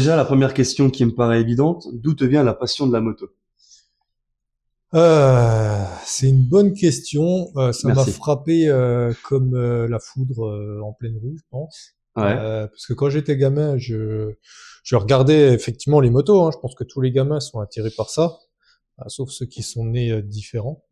déjà, la première question qui me paraît évidente, d'où te vient la passion de la moto? C'est une bonne question. Ça m'a Merci. frappé comme la foudre en pleine rue, je pense. Ouais, Parce que quand j'étais gamin, je regardais effectivement les motos. Hein. Je pense que tous les gamins sont attirés par ça, sauf ceux qui sont nés différents.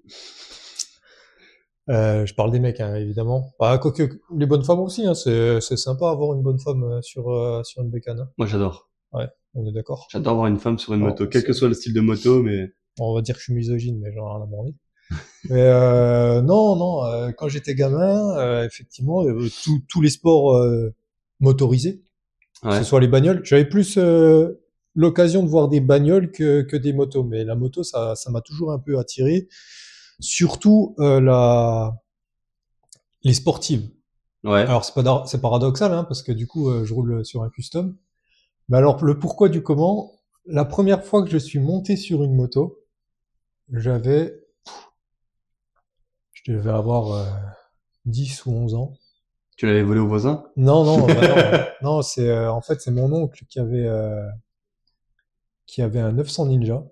Je parle des mecs, hein, évidemment. Quoique les bonnes femmes aussi. Hein, c'est sympa avoir une bonne femme sur une bécane. Hein. moi j'adore. Ouais, on est d'accord. J'adore voir une femme sur une Bon, moto, quel que soit le style de moto, mais on va dire que je suis misogyne, mais j'en ai rien à branler. Mais non, non, quand j'étais gamin, effectivement, tous les sports motorisés, que ce ouais. soit les bagnoles, j'avais plus l'occasion de voir des bagnoles que des motos. Mais la moto, ça m'a toujours un peu attiré, surtout les sportives. Ouais. Alors c'est paradoxal, hein, parce que du coup, je roule sur un custom. Mais alors le pourquoi du comment, la première fois que je suis monté sur une moto, j'avais, je devais avoir 10 ou 11 ans. Tu l'avais volé au voisin? Non, non, bah non, non, c'est en fait c'est mon oncle qui avait un 900 Ninja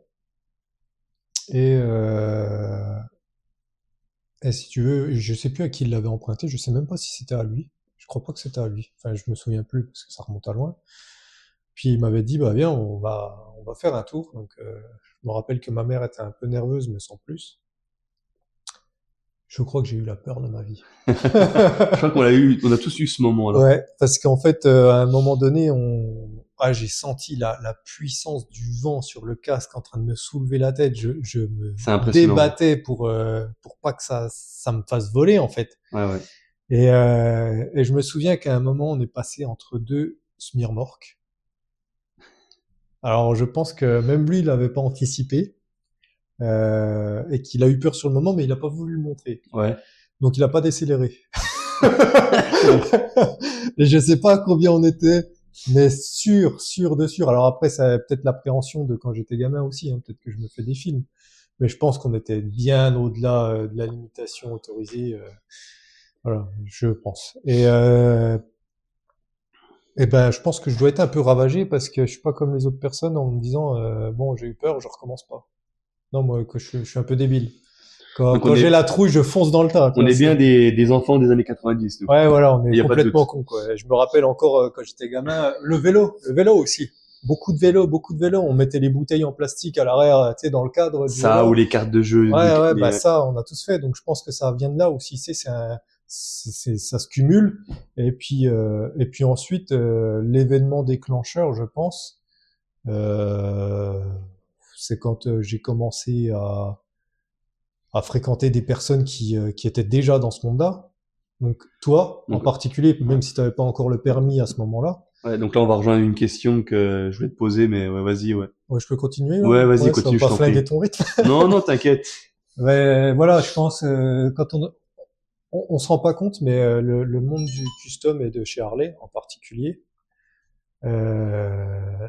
et et si tu veux, je sais plus à qui il l'avait emprunté, je sais même pas si c'était à lui. Je crois pas que c'était à lui. Enfin, je me souviens plus parce que ça remonte à loin. Puis il m'avait dit bah viens, on va faire un tour. Donc je me rappelle que ma mère était un peu nerveuse mais sans plus. Je crois que j'ai eu la peur de ma vie. Je crois qu'on l'a eu, on a tous eu ce moment-là. Ouais, parce qu'en fait, à un moment donné, j'ai senti la puissance du vent sur le casque en train de me soulever la tête. Je me C'est impressionnant. débattais pour pas que ça me fasse voler, en fait. Ouais, ouais. Et je me souviens qu'à un moment, on est passé entre deux smirmorques. Alors, je pense que même lui, il l'avait pas anticipé, et qu'il a eu peur sur le moment, mais il a pas voulu le montrer. Ouais. Donc, il a pas décéléré. Et je sais pas combien on était, mais sûr de sûr. Alors après, ça peut-être l'appréhension de quand j'étais gamin aussi, hein, peut-être que je me fais des films. Mais je pense qu'on était bien au-delà de la limitation autorisée. Voilà, je pense. Et ben, je pense que je dois être un peu ravagé parce que je suis pas comme les autres personnes en me disant bon, j'ai eu peur, je recommence pas. Non, moi, que je suis un peu débile. Quand, Donc quand j'ai la trouille, je fonce dans le tas. on Quoi. est bien des enfants des années 90, nous. Ouais, voilà, on Il est y a pas de complètement doute. con, quoi. Je me rappelle encore quand j'étais gamin, le vélo aussi. Beaucoup de vélos. On mettait les bouteilles en plastique à l'arrière, tu sais, dans le cadre du Ça, ou vélo. les cartes de jeu, Ouais, ouais, bah les, ça, on a tous fait. Donc je pense que ça vient de là aussi. Ça se cumule. Et puis ensuite, l'événement déclencheur, je pense, euh, c'est quand j'ai commencé à fréquenter des personnes qui étaient déjà dans ce monde-là. Donc toi, en donc, particulier, ouais. même si tu n'avais pas encore le permis à ce moment-là, Ouais, donc là, on va rejoindre une question que je voulais te poser, mais ouais, vas-y, ouais. ouais, je peux continuer là? Ouais, vas-y, Ouais, ça va continue, je pas t'en flinguer prie. ton rythme. Non, non, t'inquiète. Mais voilà, je pense quand on se rend pas compte, mais le monde du custom et de chez Harley en particulier, euh,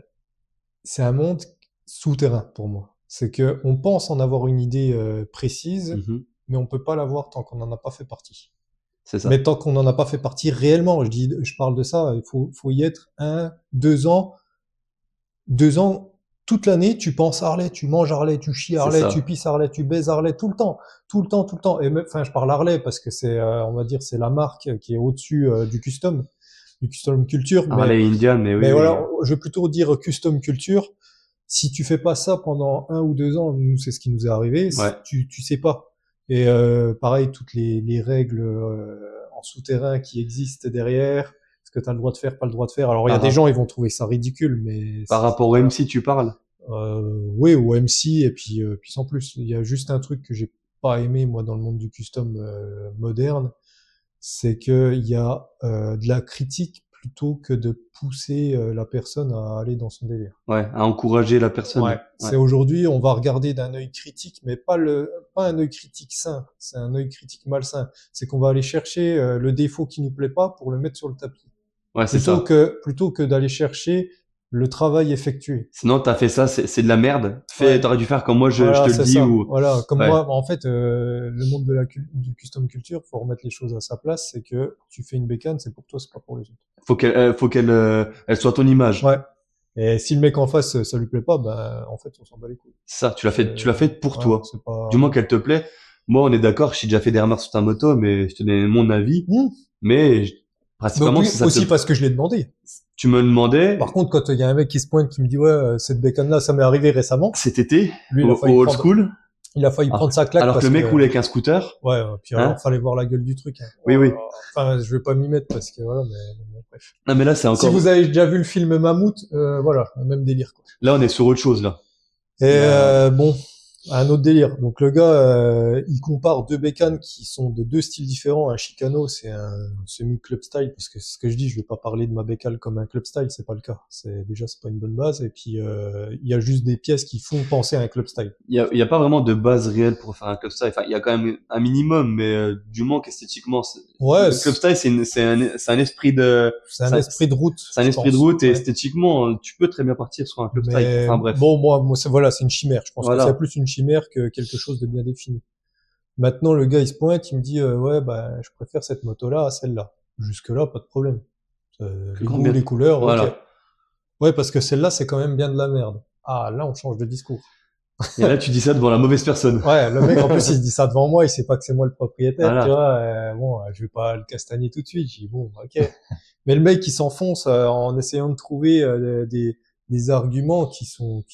c'est un monde souterrain pour moi. C'est que on pense en avoir une idée précise, Mhm. mais on peut pas l'avoir tant qu'on n'en a pas fait partie. C'est ça. Mais tant qu'on n'en a pas fait partie réellement, je parle de ça, faut y être 1, 2 ans, 2 ans, toute l'année, tu penses Harley, tu manges Harley, tu chies C'est Harley, tu ça. pisses Harley, tu baises Harley, tout le temps, tout le temps, tout le temps. Et même, enfin, je parle Harley parce que c'est, on va dire, c'est la marque qui est au-dessus du custom culture. Harley Indian, mais oui, Mais oui. voilà, je vais plutôt dire custom culture. Si tu fais pas ça pendant 1 ou 2 ans, nous, c'est ce qui nous est arrivé, Ouais. tu sais pas. Et pareil, toutes les règles en souterrain qui existent derrière, ce que tu as le droit de faire, pas le droit de faire. Alors il y a Par, des rap- gens, ils vont trouver ça ridicule, mais par rapport au voilà. MC, tu parles? Oui, au MC et puis sans plus. Il y a juste un truc que j'ai pas aimé moi dans le monde du custom moderne, c'est que il y a de la critique plutôt que de pousser la personne à aller dans son délire. Ouais, à encourager la Ouais, personne. Ouais. c'est aujourd'hui, on va regarder d'un œil critique, mais pas un œil critique sain, c'est un œil critique malsain. C'est qu'on va aller chercher le défaut qui nous plaît pas pour le mettre sur le tapis, Ouais, c'est ça. plutôt que d'aller chercher le travail effectué. Sinon, t'as fait ça, c'est de la merde. Ouais, T'aurais dû faire comme moi, je voilà, te le c'est dis, ça. ou, Voilà, comme ouais. moi, en fait, le monde du custom culture, faut remettre les choses à sa place. C'est que tu fais une bécane, c'est pour toi, c'est pas pour les autres. Faut qu'elle, elle soit ton image. Ouais. Et si le mec en face, ça lui plaît pas, ben, en fait, on s'en bat les couilles. Ça, tu l'as fait pour Ouais, toi. c'est pas... Du moment qu'elle te plaît. Moi, on est d'accord, j'ai déjà fait des remarques sur ta moto, mais je te donne mon avis. Hmm. Mais Donc principalement, oui, si ça aussi te, parce que je l'ai demandé. tu me demandais Par contre, quand il y a un mec qui se pointe, qui me dit, ouais, cette bécane-là, ça m'est arrivé récemment. cet été, Lui, il a failli au old prendre, school, il a failli prendre sa claque alors que parce le mec que, roule avec un scooter, ouais, puis hein. alors, fallait voir la gueule du truc, hein. Oui, oui. Enfin, je vais pas m'y mettre parce que voilà, mais bon, bref. Non, mais là, c'est Si encore, vous avez déjà vu le film Mammouth, voilà, même délire, quoi. là, on est sur autre chose, là. Et Là, bon, un autre délire. Donc le gars, il compare deux bécanes qui sont de deux styles différents. Un Chicano, c'est un semi-club style, parce que c'est ce que je dis, je vais pas parler de ma bécane comme un club style, c'est pas le cas. C'est pas une bonne base. Et puis il y a juste des pièces qui font penser à un club style. il y a pas vraiment de base réelle pour faire un club style. Enfin, il y a quand même un minimum, mais du moins qu'esthétiquement, Ouais, le club style, c'est un esprit de, c'est un esprit de route. c'est un je esprit de pense. route et Ouais. esthétiquement, tu peux très bien partir sur un club style. Mais Enfin bref. bon, moi voilà, c'est une chimère. Je pense que Voilà. c'est plus une chimère que quelque chose de bien défini. Maintenant, le gars, il se pointe, il me dit, ouais, bah, je préfère cette moto-là à celle-là. Jusque-là, pas de problème. Les goûts, Combien- les couleurs, ok. Voilà. Ouais, parce que celle-là, c'est quand même bien de la merde. Ah, là, on change de discours. Et là, tu dis ça devant la mauvaise personne. Ouais, le mec, en plus, il se dit ça devant moi, il sait pas que c'est moi le propriétaire, Voilà. tu vois. Bon, je vais pas le castagner tout de suite. J'ai dit, bon, ok. Mais le mec, il s'enfonce en essayant de trouver des arguments qui sont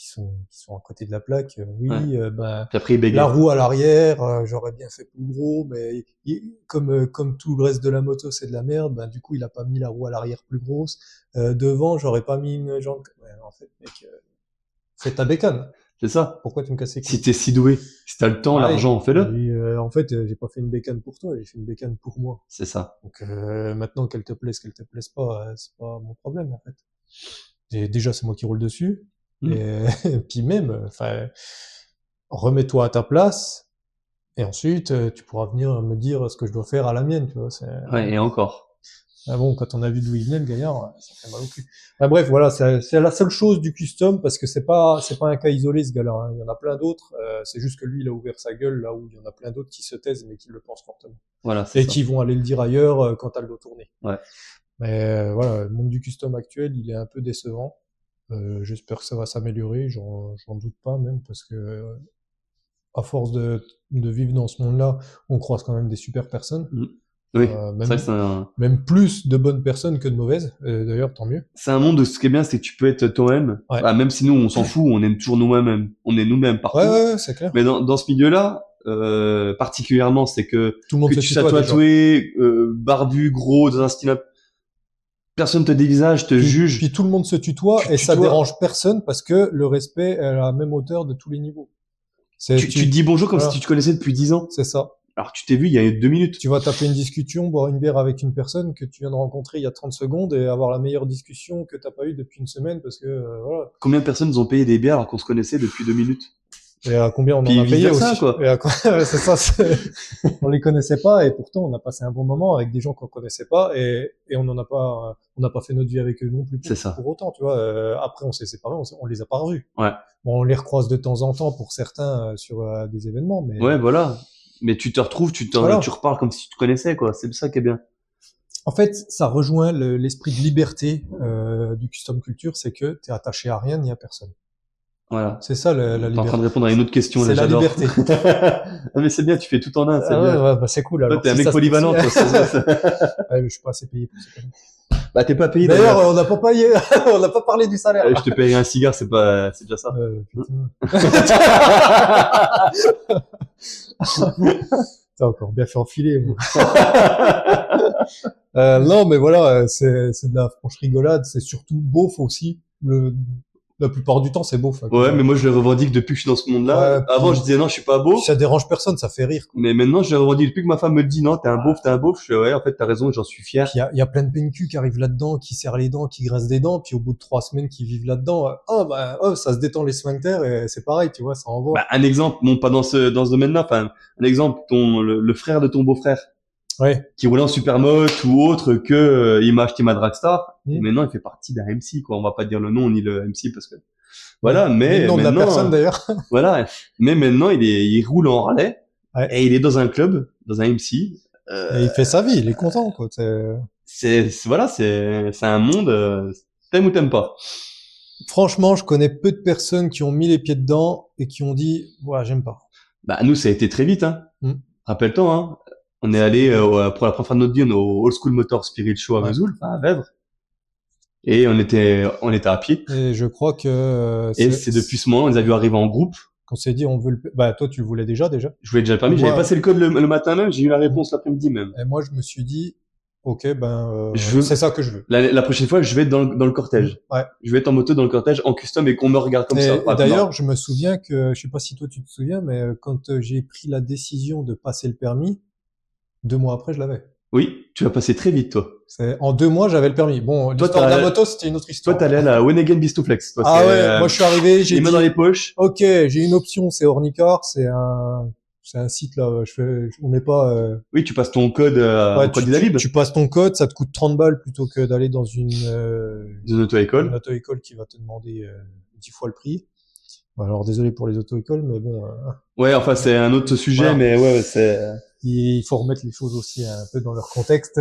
à côté de la plaque. Oui, Ouais. ben, Puis après, il bégaye. la roue à l'arrière, j'aurais bien fait plus gros, mais comme tout le reste de la moto, c'est de la merde, ben, du coup, il a pas mis la roue à l'arrière plus grosse. Devant, j'aurais pas mis une jambe. Ouais, en fait, mec, fais ta bécane. C'est ça. Pourquoi tu me casses les couilles? Si t'es si doué, si t'as le temps, Ouais. l'argent, fais-le. Et, en fait, j'ai pas fait une bécane pour toi, j'ai fait une bécane pour moi. C'est ça. Donc maintenant, qu'elle te plaise, qu'elle te plaise pas, c'est pas mon problème en fait. Et déjà, c'est moi qui roule dessus. Et puis même, enfin, remets-toi à ta place. Et ensuite, tu pourras venir me dire ce que je dois faire à la mienne, tu vois. Ouais, et encore. Ah bon, quand on a vu d'où il venait, le gaillard, ça fait mal au cul. Enfin, bref, voilà, c'est la seule chose du custom, parce que c'est pas un cas isolé, ce gars-là, hein. Il y en a plein d'autres. C'est juste que lui, il a ouvert sa gueule, là où il y en a plein d'autres qui se taisent, mais qui le pensent fortement. Voilà, c'est Et ça. qui vont aller le dire ailleurs quand t'as le dos tourné. Ouais. Mais voilà, le monde du custom actuel, il est un peu décevant. J'espère que ça va s'améliorer, j'en doute pas même, parce que à force de vivre dans ce monde-là, on croise quand même des super personnes. Oui, Même, c'est vrai que c'est un... même plus de bonnes personnes que de mauvaises. D'ailleurs, tant mieux. C'est un monde où ce qui est bien, c'est que tu peux être toi-même. Ouais. Bah, même si nous, on s'en fout, on aime toujours nous-mêmes. On est nous-mêmes partout. Ouais, c'est clair. Mais dans ce milieu-là, particulièrement, c'est que Tout le monde que se tu sois tutoie, tatoué, barbu, gros, dans un style, personne te dévisage, te juge. Puis tout le monde se tutoie et ça dérange personne parce que le respect est à la même hauteur de tous les niveaux. Tu te dis bonjour comme voilà. si tu te connaissais depuis 10 ans. C'est ça. Alors que tu t'es vu il y a 2 minutes. Tu vas taper une discussion, boire une bière avec une personne que tu viens de rencontrer il y a 30 secondes et avoir la meilleure discussion que t'as pas eue depuis une semaine parce que voilà. Combien de personnes nous ont payé des bières alors qu'on se connaissait depuis 2 minutes? Et à combien on Puis en a payé aussi, quoi. Et c'est ça, on les connaissait pas et pourtant on a passé un bon moment avec des gens qu'on connaissait pas et on n'a pas fait notre vie avec eux non plus pour autant, tu vois. Après on s'est séparés, on les a pas revus. Ouais. Bon, on les recroise de temps en temps pour certains sur des événements, mais ouais, voilà. Mais tu te retrouves, tu reparles comme si tu te connaissais, quoi. C'est ça qui est bien. En fait, ça rejoint l'esprit de liberté du custom culture, c'est que t'es attaché à rien ni à personne. Voilà. C'est ça la liberté. T'es en train de répondre à une autre question. C'est la liberté. Non mais c'est bien, tu fais tout en un, c'est bien. Ouais, bah c'est cool. Alors, toi, t'es un mec polyvalent, toi. Ouais, mais je suis pas assez payé pour ça. Bah t'es pas payé. D'ailleurs, on n'a pas payé, on n'a pas parlé du salaire. Je te paye un cigare, c'est déjà ça. T'as encore bien fait enfiler, moi. Non, mais voilà, c'est de la franche rigolade. C'est surtout beauf aussi. La plupart du temps, c'est beauf. Hein, ouais, mais moi je le revendique depuis que je suis dans ce monde-là. Ouais, avant, je disais non, je suis pas beauf. Ça dérange personne, ça fait rire. Quoi. Mais maintenant, je le revendique depuis que ma femme me dit non, t'es un beauf. Je fais ouais, en fait, t'as raison, j'en suis fier. Il y a plein de PNQ qui arrivent là-dedans, qui serrent les dents, qui grincent des dents, puis au bout de 3 semaines, qui vivent là-dedans. Ça se détend les sphincters et c'est pareil, tu vois, ça envoie. Bah, un exemple, bon, pas dans ce domaine-là. Enfin, un exemple, le frère de ton beau-frère. Ouais. Qui roulait en supermoto ou autre que il m'a acheté ma Dragstar. Et maintenant, il fait partie d'un MC, quoi. On va pas dire le nom ni le MC parce que voilà, mais le nom de la personne d'ailleurs. Voilà, mais maintenant il roule en Harley et il est dans un club, dans un MC. Et il fait sa vie, il est content, quoi. C'est un monde, t'aimes ou t'aimes pas. Franchement, je connais peu de personnes qui ont mis les pieds dedans et qui ont dit, voilà, j'aime pas. Bah, nous, ça a été très vite, hein. Mm. Rappelle-toi, hein. On est allé, pour la première fois de notre vie, au Old School Motor Spirit Show à Ouais. Vesoul, à Vèvres. Et on était à pied. Et je crois que Et c'est depuis ce moment, on les a vus arriver en groupe. qu'on s'est dit, on veut bah, toi, tu le voulais déjà. Je voulais déjà le permis. Moi- J'avais passé le code le matin même. J'ai eu la réponse l'après-midi même. Et moi, je me suis dit, ok, Je veux- c'est ça que je veux. La prochaine fois, je vais être dans le cortège. Ouais. Je vais être en moto dans le cortège, en custom, et qu'on me regarde comme ça. Et d'ailleurs, je me souviens que, je sais pas si toi tu te souviens, mais quand j'ai pris la décision de passer le permis, 2 mois après, je l'avais. Oui, tu vas passer très vite, toi. En 2 mois, j'avais le permis. Bon, l'histoire de la moto, c'était une autre Toi, histoire. t'allais à la Wenegen Bistuflex. Toi, Ah ouais, moi je suis arrivé, j'ai les mains dit, dans les poches. ok, j'ai une option, c'est Ornicar, c'est un site là, on n'est pas, Oui, tu passes ton code, ouais, au code d'Idalib. tu passes ton code, ça te coûte 30 balles plutôt que d'aller dans une auto-école. auto-école qui va te demander 10 fois le prix. Alors désolé pour les auto-écoles, mais bon. Ouais, enfin, c'est un autre sujet, Voilà. mais ouais, c'est... Il faut remettre les choses aussi un peu dans leur contexte.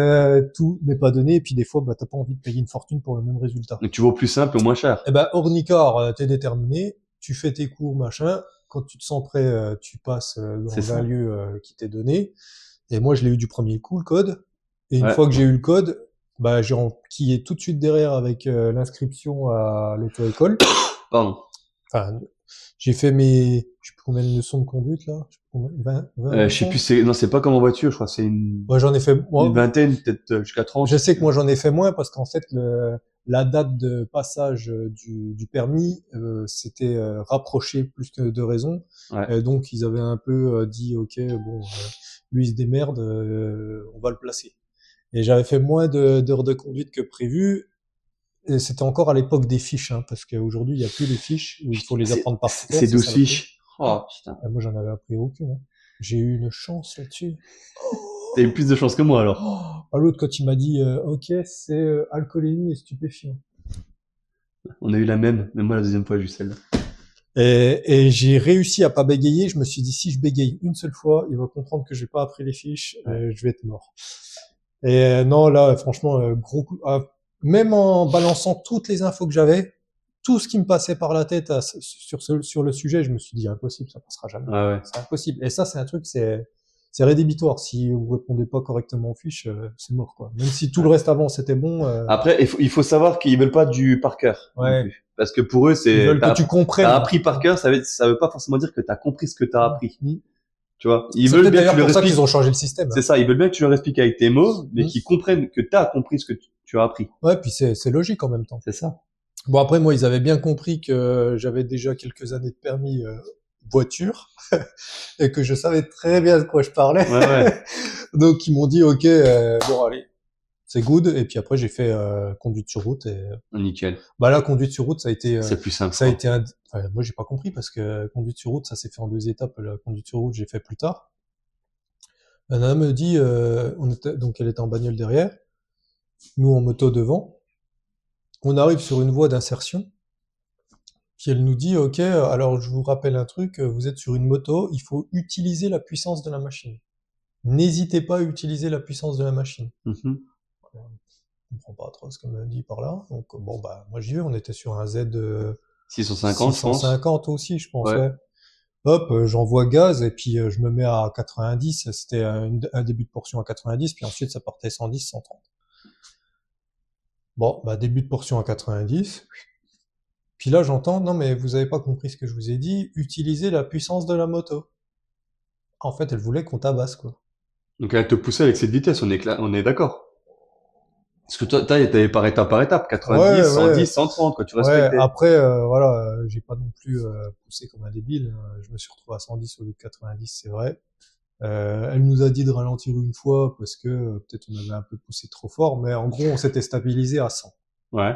Tout n'est pas donné, et puis des fois, bah, t'as pas envie de payer une fortune pour le même résultat. Donc, tu vas au plus simple, au moins cher. Eh ben, Ornicar, t'es déterminé, tu fais tes cours, machin. Quand tu te sens prêt, tu passes dans un lieu qui t'est donné. Et moi, je l'ai eu du premier coup, le code. Et une fois que j'ai eu le code, bah, qui est tout de suite derrière avec l'inscription à l'auto-école. Pardon. Enfin, j'ai fait je sais plus combien de leçons de conduite, là. Je sais plus combien, 20 je sais plus, c'est pas comme en voiture, je crois, c'est une... Ouais, j'en ai fait, une vingtaine, peut-être jusqu'à 30. Je sais que moi j'en ai fait moins parce qu'en fait la date de passage du permis s'était rapproché plus que de raison. Ouais. Et donc ils avaient un peu dit ok bon lui il se démerde, on va le placer. Et j'avais fait moins d'heures de conduite que prévu. Et c'était encore à l'époque des fiches, hein, parce qu'aujourd'hui il y a plus les fiches où il faut les apprendre par cœur. C'est 12 fiches. Oh putain. Et moi j'en avais appris aucune. Hein. J'ai eu une chance là-dessus. T'as eu plus de chance que moi alors. Oh, l'autre quand il m'a dit ok c'est alcoolémie et stupéfiant. On a eu la même, mais moi la deuxième fois j'ai eu celle-là. Et j'ai réussi à pas bégayer. Je me suis dit si je bégaye une seule fois, il va comprendre que j'ai pas appris les fiches, je vais être mort. Et non là franchement gros coup. Même en balançant toutes les infos que j'avais, tout ce qui me passait par la tête sur le sujet, je me suis dit impossible, ça passera jamais. Ah ouais. C'est impossible. Et ça c'est un truc, c'est rédhibitoire. Si vous répondez pas correctement aux fiches, c'est mort quoi. Même si tout le reste avant c'était bon. Après, il faut savoir qu'ils veulent pas du par cœur. Ouais. Parce que pour eux, c'est... Ils veulent que tu comprennes. T'as appris par cœur, ça veut pas forcément dire que t'as compris ce que t'as appris. Mmh. Tu vois. Ils C'est veulent bien d'ailleurs que tu leur pour ça expliques. qu'ils ont changé le système. C'est ça, ils veulent bien que tu leur expliques avec tes mots, mais Mmh. qu'ils comprennent que t'as compris ce que tu as appris. Ouais, puis c'est logique en même temps. C'est ça. Bon après moi ils avaient bien compris que j'avais déjà quelques années de permis voiture et que je savais très bien de quoi je parlais. Ouais, ouais. Donc ils m'ont dit ok bon allez c'est good et puis après j'ai fait conduite sur route et Nickel. bah là conduite sur route ça a été C'est plus simple. ça a été enfin, moi j'ai pas compris parce que conduite sur route ça s'est fait en 2 étapes. La conduite sur route j'ai fait plus tard. La nana me dit donc elle était en bagnole derrière, nous en moto devant. On arrive sur une voie d'insertion, puis elle nous dit, ok, alors je vous rappelle un truc, vous êtes sur une moto, il faut utiliser la puissance de la machine. N'hésitez pas à utiliser la puissance de la machine. Mm-hmm. Je comprends pas trop ce qu'elle me dit par là. Donc bon bah moi j'y vais, on était sur un Z 650, 650 aussi, je pense. Ouais. Ouais. Hop, j'envoie gaz et puis je me mets à 90. C'était un début de portion à 90, puis ensuite ça partait 110, 130. Bon, bah début de portion à 90. Puis là, j'entends, non mais vous avez pas compris ce que je vous ai dit, utilisez la puissance de la moto. En fait, elle voulait qu'on tabasse, quoi. Donc elle te poussait avec cette vitesse, on est d'accord. Parce que toi, t'avais par étape, 90, Ouais, 110, ouais. 130, quoi, tu Ouais, respectais. après, voilà, j'ai pas non plus poussé comme un débile. Je me suis retrouvé à 110 au lieu de 90, c'est vrai. Elle nous a dit de ralentir une fois parce que peut-être on avait un peu poussé trop fort, mais en gros, on s'était stabilisé à 100. Ouais.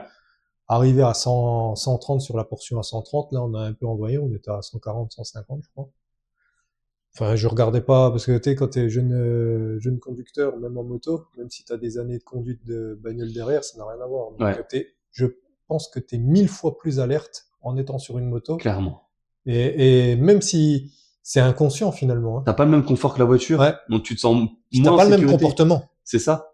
Arrivé à 100, 130 sur la portion à 130, là, on a un peu envoyé, on était à 140, 150, je crois. Enfin, je regardais pas, parce que tu sais, quand t'es jeune conducteur, même en moto, même si t'as des années de conduite de bagnole derrière, ça n'a rien à voir. Donc, Ouais. je pense que t'es 1000 fois plus alerte en étant sur une moto. Clairement. Et même si c'est inconscient finalement. Hein. T'as pas le même confort que la voiture. Ouais. Donc tu te sens Puis moins t'as pas en le même sécurité. comportement. C'est ça.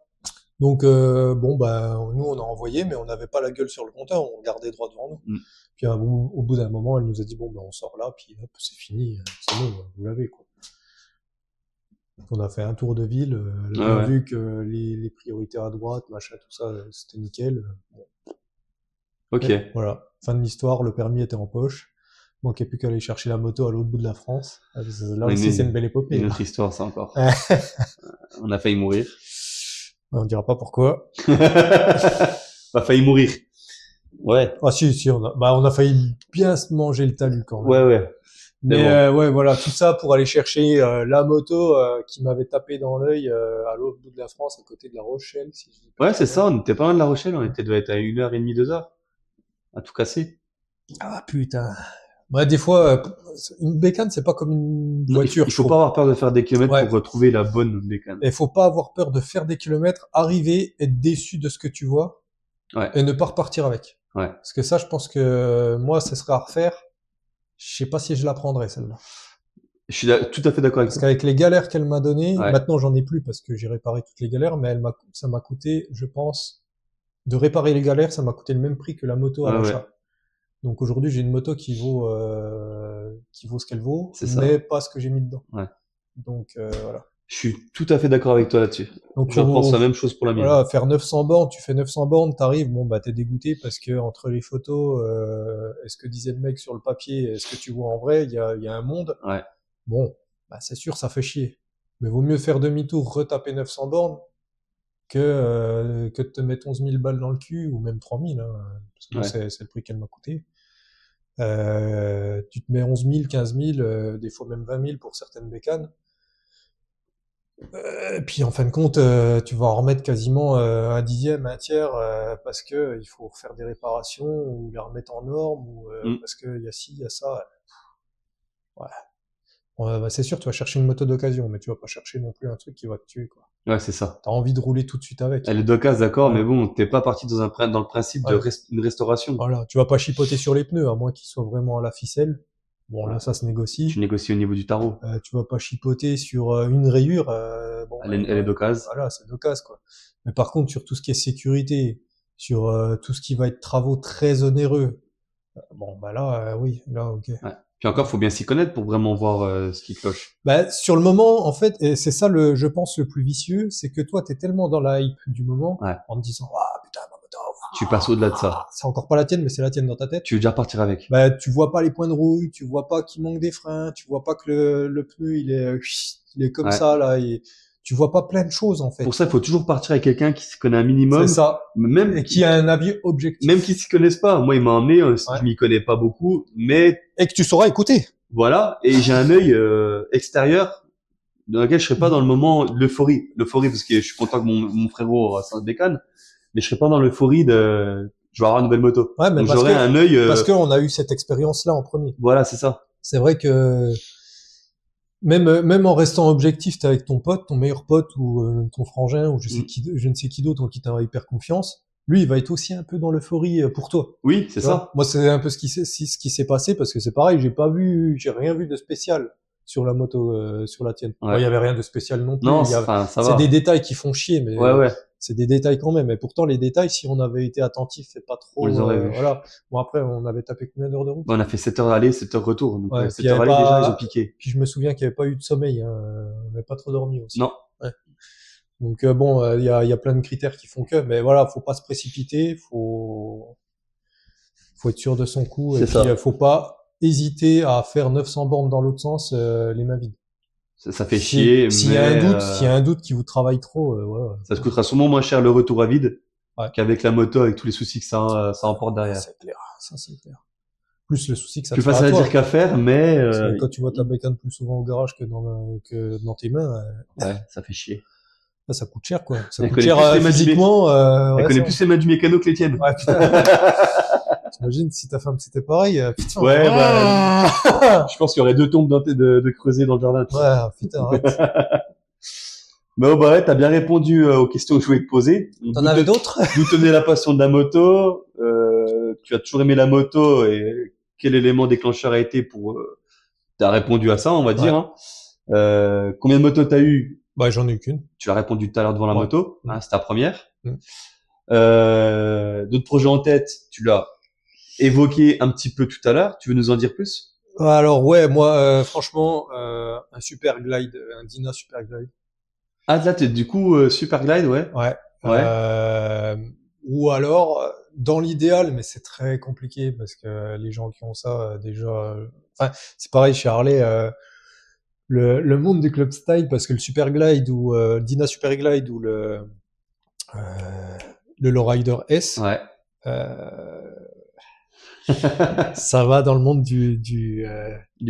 Donc bon bah nous on a envoyé, mais on n'avait pas la gueule sur le compteur, on regardait droit devant nous. Mm. Puis au bout d'un moment, elle nous a dit bon bah on sort là, puis hop c'est fini, c'est bon, vous l'avez quoi. Donc, on a fait un tour de ville, elle a bien vu que les priorités à droite, machin, tout ça, c'était nickel. Bon. Ok. Et voilà, fin de l'histoire, le permis était en poche. Il manquait plus qu'à aller chercher la moto à l'autre bout de la France. Là aussi, c'est une belle épopée. Une autre histoire, ça encore. On a failli mourir. On dira pas pourquoi. On a failli mourir. Ouais. Ah si, on a failli bien se manger le talus quand même. Ouais. Mais bon. Ouais, voilà, tout ça pour aller chercher la moto qui m'avait tapé dans l'œil à l'autre bout de la France, à côté de La Rochelle. Si je dis pas Ouais, c'est ça, on était pas loin de La Rochelle, devait être à 1h30, 2h. À tout casser. Ah putain. Ouais, des fois, une bécane, c'est pas comme une voiture. Il faut pas avoir peur de faire des kilomètres pour retrouver la bonne bécane. Et faut pas avoir peur de faire des kilomètres, arriver, être déçu de ce que tu vois, et ne pas repartir avec. Ouais. Parce que ça, je pense que moi, ça serait à refaire. Je sais pas si je la prendrais, celle-là. Je suis tout à fait d'accord avec toi. Parce qu'avec les galères qu'elle m'a données, maintenant j'en ai plus parce que j'ai réparé toutes les galères, mais ça m'a coûté, je pense, de réparer les galères, ça m'a coûté le même prix que la moto à l'achat. Donc aujourd'hui, j'ai une moto qui vaut ce qu'elle vaut, mais pas ce que j'ai mis dedans. Ouais. Donc voilà. Je suis tout à fait d'accord avec toi là-dessus. Donc je pense la même chose pour la mienne. Voilà, faire 900 bornes, tu fais 900 bornes, t'arrives, bon bah t'es dégoûté parce que entre les photos, est-ce que disait le mec sur le papier, est-ce que tu vois en vrai, il y a un monde. Ouais. Bon, bah c'est sûr, ça fait chier. Mais vaut mieux faire demi-tour, retaper 900 bornes que de te mettre 11 000 balles dans le cul ou même 3 000, hein, parce que moi, c'est le prix qu'elle m'a coûté. Tu te mets 11 000, 15 000, des fois même 20 000 pour certaines bécanes. Et puis en fin de compte, tu vas en remettre quasiment un dixième, un tiers, parce que il faut faire des réparations ou les remettre en norme, ou parce que y a ci, y a ça. Ouais. Bon, bah, c'est sûr, tu vas chercher une moto d'occasion, mais tu vas pas chercher non plus un truc qui va te tuer, quoi. Ouais, c'est ça. T'as envie de rouler tout de suite avec. Elle est d'occasion, d'accord, mais bon, t'es pas parti dans le principe d'une restauration. Voilà, tu vas pas chipoter sur les pneus, à moins qu'ils soient vraiment à la ficelle. Bon, là, ça se négocie. Tu négocies au niveau du tarot. Tu vas pas chipoter sur une rayure. Bon, elle est d'occasion. Voilà, c'est d'occasion, quoi. Mais par contre, sur tout ce qui est sécurité, sur tout ce qui va être travaux très onéreux, bon, bah là, oui, là, ok. Ouais. Puis encore, faut bien s'y connaître pour vraiment voir ce qui cloche. Bah, sur le moment, en fait, et c'est ça je pense, le plus vicieux, c'est que toi, t'es tellement dans la hype du moment, en te disant, ah, putain, ma moto, tu passes au-delà de ça. C'est encore pas la tienne, mais c'est la tienne dans ta tête. Tu veux déjà partir avec. Bah, tu vois pas les points de rouille, tu vois pas qu'il manque des freins, tu vois pas que le pneu, il est comme ça, là, tu vois pas plein de choses, en fait. Pour ça, il faut toujours partir avec quelqu'un qui s'y connaît un minimum. C'est ça. Même et qui a un avis objectif. Même qui s'y connaissent pas. Moi, il m'a emmené, je m'y connais pas beaucoup, mais. Et que tu sauras écouter. Voilà. Et j'ai un œil extérieur dans lequel je serais pas dans le moment l'euphorie parce que je suis content que mon frérot ça se bécane, mais je serais pas dans l'euphorie de je vais avoir une nouvelle moto. Ouais, mais donc j'aurais un œil parce qu'on a eu cette expérience là en premier. Voilà, c'est ça. C'est vrai que même en restant objectif, t'es avec ton pote, ton meilleur pote ou ton frangin ou je ne sais qui d'autre en qui t'as hyper confiance. Lui, il va être aussi un peu dans l'euphorie pour toi. Oui, c'est ça. Moi, c'est un peu ce qui s'est passé parce que c'est pareil, j'ai rien vu de spécial sur la moto, sur la tienne. Ouais. Il y avait rien de spécial non plus. Non, ça va. C'est des détails qui font chier, mais ouais. C'est des détails quand même. Et pourtant, les détails, si on avait été attentif et pas trop, on les aurait vus. Voilà. Bon, après, on avait tapé combien d'heures de route? On a fait 7 heures aller, 7 heures retour. Donc, 7 heures aller, déjà, ils ont piqué. Puis je me souviens qu'il n'y avait pas eu de sommeil, hein. On n'avait pas trop dormi aussi. Non. Ouais. Donc bon, il y a plein de critères qui font que, mais voilà, faut pas se précipiter, faut être sûr de son coup, et puis faut pas hésiter à faire 900 bornes dans l'autre sens, les mains vides. Ça fait chier. S'il y a un doute qui vous travaille trop, voilà. Ça te coûtera sûrement moins cher le retour à vide qu'avec la moto, avec tous les soucis que ça emporte derrière. C'est clair, ça c'est clair. Plus le souci que ça plus facile à dire qu'à faire, mais quand tu vois ta bécane plus souvent au garage que dans tes mains, ouais, ça fait chier. Ça coûte cher, quoi. Ça coûte cher physiquement. Elle connaît plus les mains du mécano que les tiennes. Ouais, putain. T'imagines si ta femme c'était pareil, putain. Ouais, bah, je pense qu'il y aurait 2 tombes de creuser dans le jardin. Ouais, putain, arrête. Mais bah ouais, t'as bien répondu aux questions que je voulais te poser. T'en avais d'autres? D'où tenait la passion de la moto? Tu as toujours aimé la moto et quel élément déclencheur a été pour, t'as répondu à ça, on va dire, hein. Combien de motos t'as eu? Bah, j'en ai eu qu'une. Tu l'as répondu tout à l'heure devant la Ouais. moto. Hein, c'est ta première. Mm. D'autres projets en tête, tu l'as évoqué un petit peu tout à l'heure. Tu veux nous en dire plus? Alors ouais, moi franchement un super glide, un Dyna super glide. Ah, là, du coup, Super Glide, ouais. Ouais. Ouais. Ou alors dans l'idéal, mais c'est très compliqué parce que les gens qui ont ça déjà enfin c'est pareil chez Harley le monde du club style parce que le super glide ou Dyna super glide ou le Lowrider S Ouais. euh, ça va dans le monde Du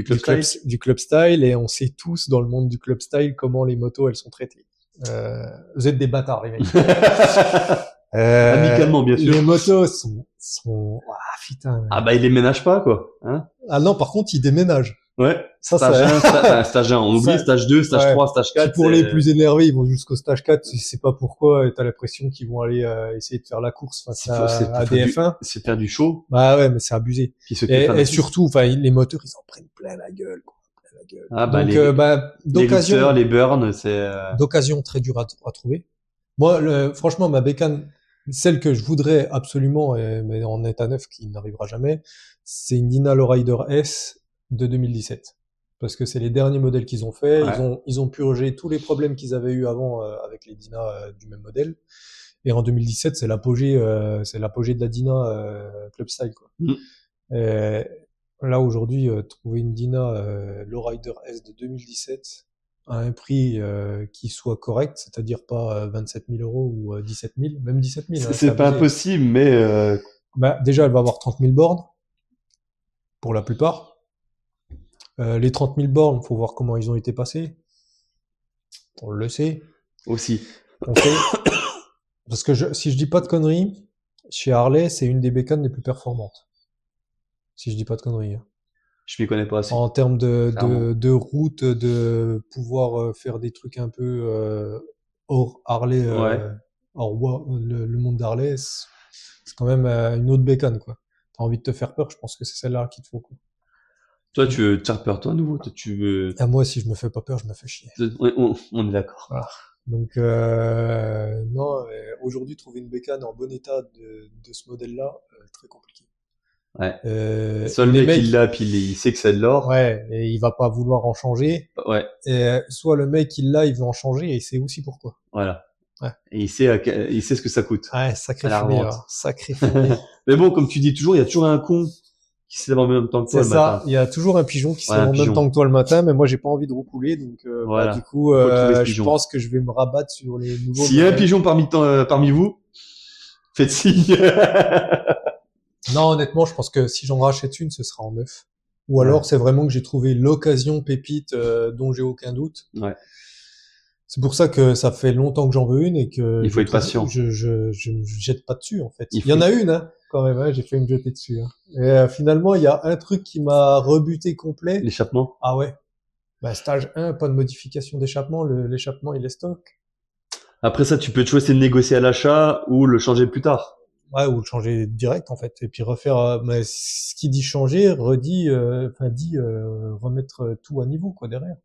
club style. du club style et on sait tous dans le monde du club style comment les motos elles sont traitées. Vous êtes des bâtards les mecs. Amicalement, bien sûr. Les motos sont ah putain. Ah bah, il les ménage pas, quoi. Hein? Ah non, par contre ils déménagent. Ouais. Ça Stage 1, stage 1. On oublie Ça- stage 2, stage ouais. 3, stage Puis 4. pour les plus énervés, ils vont jusqu'au stage 4, tu sais pas pourquoi, et t'as l'impression qu'ils vont aller essayer de faire la course face à DF1. C'est faire du show. Bah ouais, mais c'est abusé. Qui se Et surtout, enfin, les moteurs, ils en prennent plein la gueule, quoi. Plein la gueule. Ah, bah, Donc, les luxeurs, les burns, c'est, d'occasion très dure à trouver. Moi, franchement, ma bécane, celle que je voudrais absolument, mais en état neuf qui n'arrivera jamais, c'est une Dyna Lowrider S de 2017. Parce que c'est les derniers modèles qu'ils ont fait. Ouais. Ils ont purgé tous les problèmes qu'ils avaient eu avant avec les Dyna du même modèle. Et en 2017, c'est l'apogée de la Dyna Club Style, quoi. Mm. Et là aujourd'hui, trouver une Dyna Lowrider S de 2017 à un prix qui soit correct, c'est-à-dire pas 27 000 euros ou 17 000, même 17 000. C'est pas impossible, mais Bah, déjà, elle va avoir 30 000 bornes pour la plupart. Les 30 000 bornes, faut voir comment ils ont été passés. On le sait. aussi. On sait. Parce que si je dis pas de conneries, chez Harley, c'est une des bécanes les plus performantes. Si je dis pas de conneries. Hein. Je m'y connais pas assez. En termes Clairement. de route, de pouvoir faire des trucs un peu hors Harley, Ouais. hors le monde d'Harley, c'est quand même une autre bécane, quoi. T'as envie de te faire peur, je pense que c'est celle-là qu'il te faut, quoi. Toi, tu veux te faire peur, toi, à nouveau. Toi, tu veux, Ah, moi, si je me fais pas peur, je me fais chier. on est d'accord. Voilà. Donc, non, aujourd'hui, trouver une bécane en bon état de ce modèle-là, très compliqué. Ouais. Soit le les mec, mecs, il l'a, puis il sait que c'est de l'or. ouais, et il va pas vouloir en changer. Ouais. Et soit le mec, il l'a, il veut en changer, et il sait aussi pourquoi. Voilà. Ouais. Et il sait ce que ça coûte. Ouais, sacré À la fumier, revente. là. Sacré fumier. Mais bon, comme tu dis toujours, il y a toujours un con qui se lève en même temps que toi C'est le ça. matin. Il y a toujours un pigeon qui se Voilà, lève en un même pigeon. temps que toi le matin, mais moi, j'ai pas envie de roucouler, donc, Voilà. du coup, Faut le trouver, ce je pigeon. pense que je vais me rabattre sur les nouveaux S'il y a un modèles. pigeon parmi vous, faites signe. Non, honnêtement, je pense que si j'en rachète une, ce sera en neuf. Ou Ouais. alors, c'est vraiment que j'ai trouvé l'occasion pépite dont j'ai aucun doute. Ouais. C'est pour ça que ça fait longtemps que j'en veux une et que Il faut être patient. je me jette pas dessus en fait. Il Il y en faut- a une hein, quand même, hein, j'ai fait me jeter dessus. Hein. Et finalement, il y a un truc qui m'a rebuté complet. L'échappement. Ah ouais. Bah, stage 1, pas de modification d'échappement, l'échappement il est stock. Après ça, tu peux choisir de négocier à l'achat ou le changer plus tard. Ouais, ou le changer direct en fait et puis refaire mais ce qui dit changer redit dit remettre tout à niveau quoi derrière.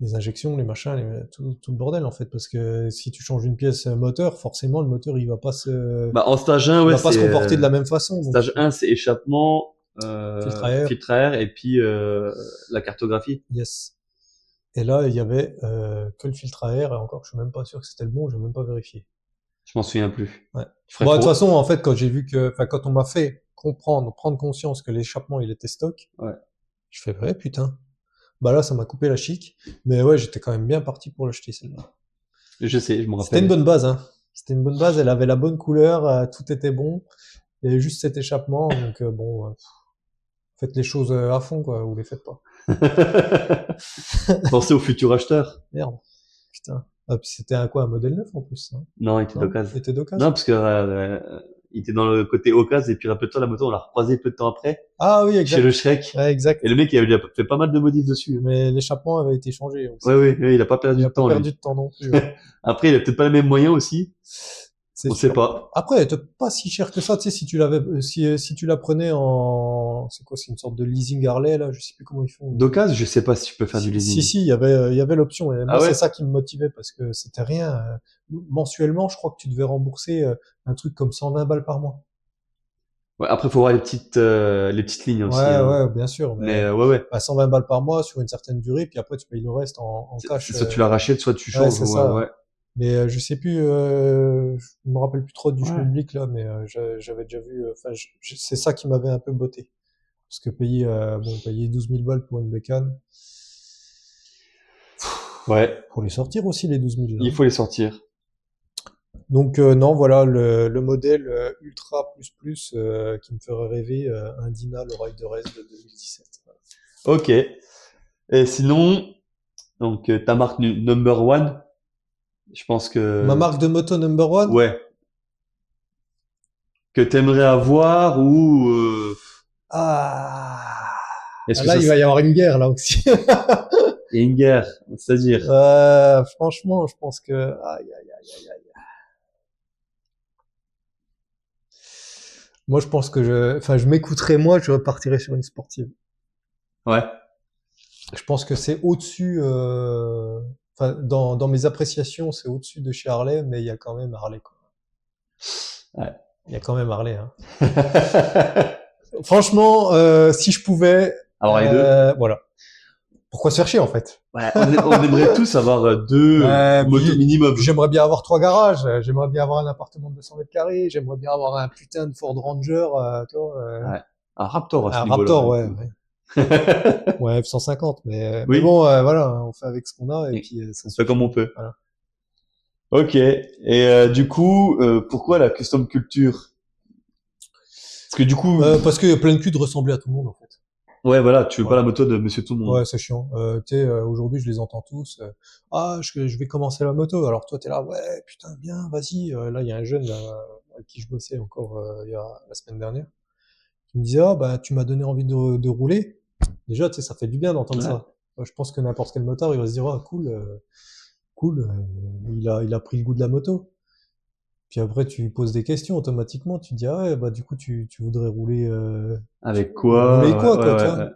Les injections, les machins, tout le bordel en fait, parce que si tu changes une pièce moteur, forcément le moteur il va pas se, Bah, en stage 1, il ouais, va pas se comporter de la même façon. Donc, stage 1, c'est échappement, filtre à air. filtre à air et puis la cartographie. Yes. Et là il y avait que le filtre à air, et encore je suis même pas sûr que c'était le bon, j'ai même pas vérifié. Je m'en souviens plus. Ouais. Tu ferais Bon, de toute trop- façon en fait quand j'ai vu que, enfin quand on m'a fait prendre conscience que l'échappement il était stock, Ouais. je fais ouais putain. Bah là ça m'a coupé la chic, mais ouais j'étais quand même bien parti pour l'acheter celle-là. Je sais, je me C'était rappelle. une bonne base, hein. C'était une bonne base, elle avait la bonne couleur, tout était bon. Il y avait juste cet échappement, donc faites les choses à fond, quoi, ou les faites pas. Pensez aux futurs acheteurs. Merde. Putain. Ah, puis c'était un modèle neuf en plus, hein. Non, il était Non d'occasion. Il était d'occasion. Non, parce que il était dans le côté occasion et puis rappelle-toi la moto, on l'a recroisé peu de temps après Ah oui, chez exact. le Shrek. Ouais, exact. Et le mec, il avait déjà fait pas mal de modifs dessus. Mais l'échappement avait été changé aussi. Ouais, il a pas perdu Il a de pas temps, lui. perdu de temps non plus. Ouais. Après, il a peut-être pas les mêmes moyens aussi. C'est On sait pas. Après, elle était pas si cher que ça, tu sais, si tu la prenais en, c'est quoi, c'est une sorte de leasing Harley, là, je sais plus comment ils font. D'occasion, je sais pas si tu peux faire du leasing. Si, il y avait l'option. Et moi, Ah ouais? c'est ça qui me motivait parce que c'était rien. Mensuellement, je crois que tu devais rembourser un truc comme 120 balles par mois. Ouais, après, faut voir les petites lignes aussi, Ouais, hein. ouais, bien sûr. Mais, Mais ouais. 120 balles par mois sur une certaine durée, puis après, tu payes le reste en cash. Soit tu la rachètes, soit tu Ouais, changes. c'est Ouais, ça. ouais. Mais je sais plus, je me rappelle plus trop du Ouais. schmilblick là, mais j'avais déjà vu. Enfin, c'est ça qui m'avait un peu botté, parce que payer 12 000 balles pour une bécane, Ouais. faut les sortir aussi les 12 000. Là. Il faut les sortir. Donc non, voilà le modèle Ultra qui me ferait rêver, un Dyna, le Rider S de 2017. Voilà. Ok. Et sinon, donc, ta marque number one, je pense que, Ma marque de moto number one? ouais, que t'aimerais avoir ou, Ah, est-ce que là, ça, il va y avoir une guerre là aussi. il y a une guerre, c'est-à-dire, Franchement, je pense que aïe, aïe, aïe, aïe, aïe. Moi, je pense que je m'écouterai moi, je repartirai sur une sportive. ouais, Je pense que c'est au-dessus, dans mes appréciations, c'est au-dessus de chez Harley, mais il y a quand même Harley, quoi. ouais. Il y a quand même Harley, hein. Franchement, si je pouvais, Alors, les deux. voilà. Pourquoi se faire chier, en fait? Ouais, on aimerait tous avoir deux motos Puis, minimum. j'aimerais bien avoir 3 garages, j'aimerais bien avoir un appartement de 200 mètres carrés, j'aimerais bien avoir un putain de Ford Ranger, tu vois, Ouais. Un Raptor à ce un niveau-là. Raptor, ouais. Ouais, F-150, mais Oui. bon, voilà, on fait avec ce qu'on a et puis ça On se fait comme on peut. Voilà. Ok. Et du coup, pourquoi la custom culture? Parce que du coup, parce qu'il y a plein de cul de ressembler à tout le monde, en fait. ouais, voilà, tu veux pas Ouais. la moto de Monsieur Tout le Monde. Ouais, c'est chiant. Tu sais, aujourd'hui, je les entends tous. Je vais commencer la moto. Alors toi, t'es là, ouais, putain, bien, vas-y. Là, il y a un jeune là, avec qui je bossais encore il y a la semaine dernière, qui me disait, ah bah, tu m'as donné envie de rouler. Déjà, tu sais, ça fait du bien d'entendre Ouais. ça. Moi, je pense que n'importe quel motard, il va se dire, ah, cool, il a pris le goût de la moto. Puis après, tu lui poses des questions automatiquement. Tu te dis, ah ouais, bah du coup, tu voudrais rouler, Avec quoi? rouler quoi, Ouais, tu ouais, vois. ouais.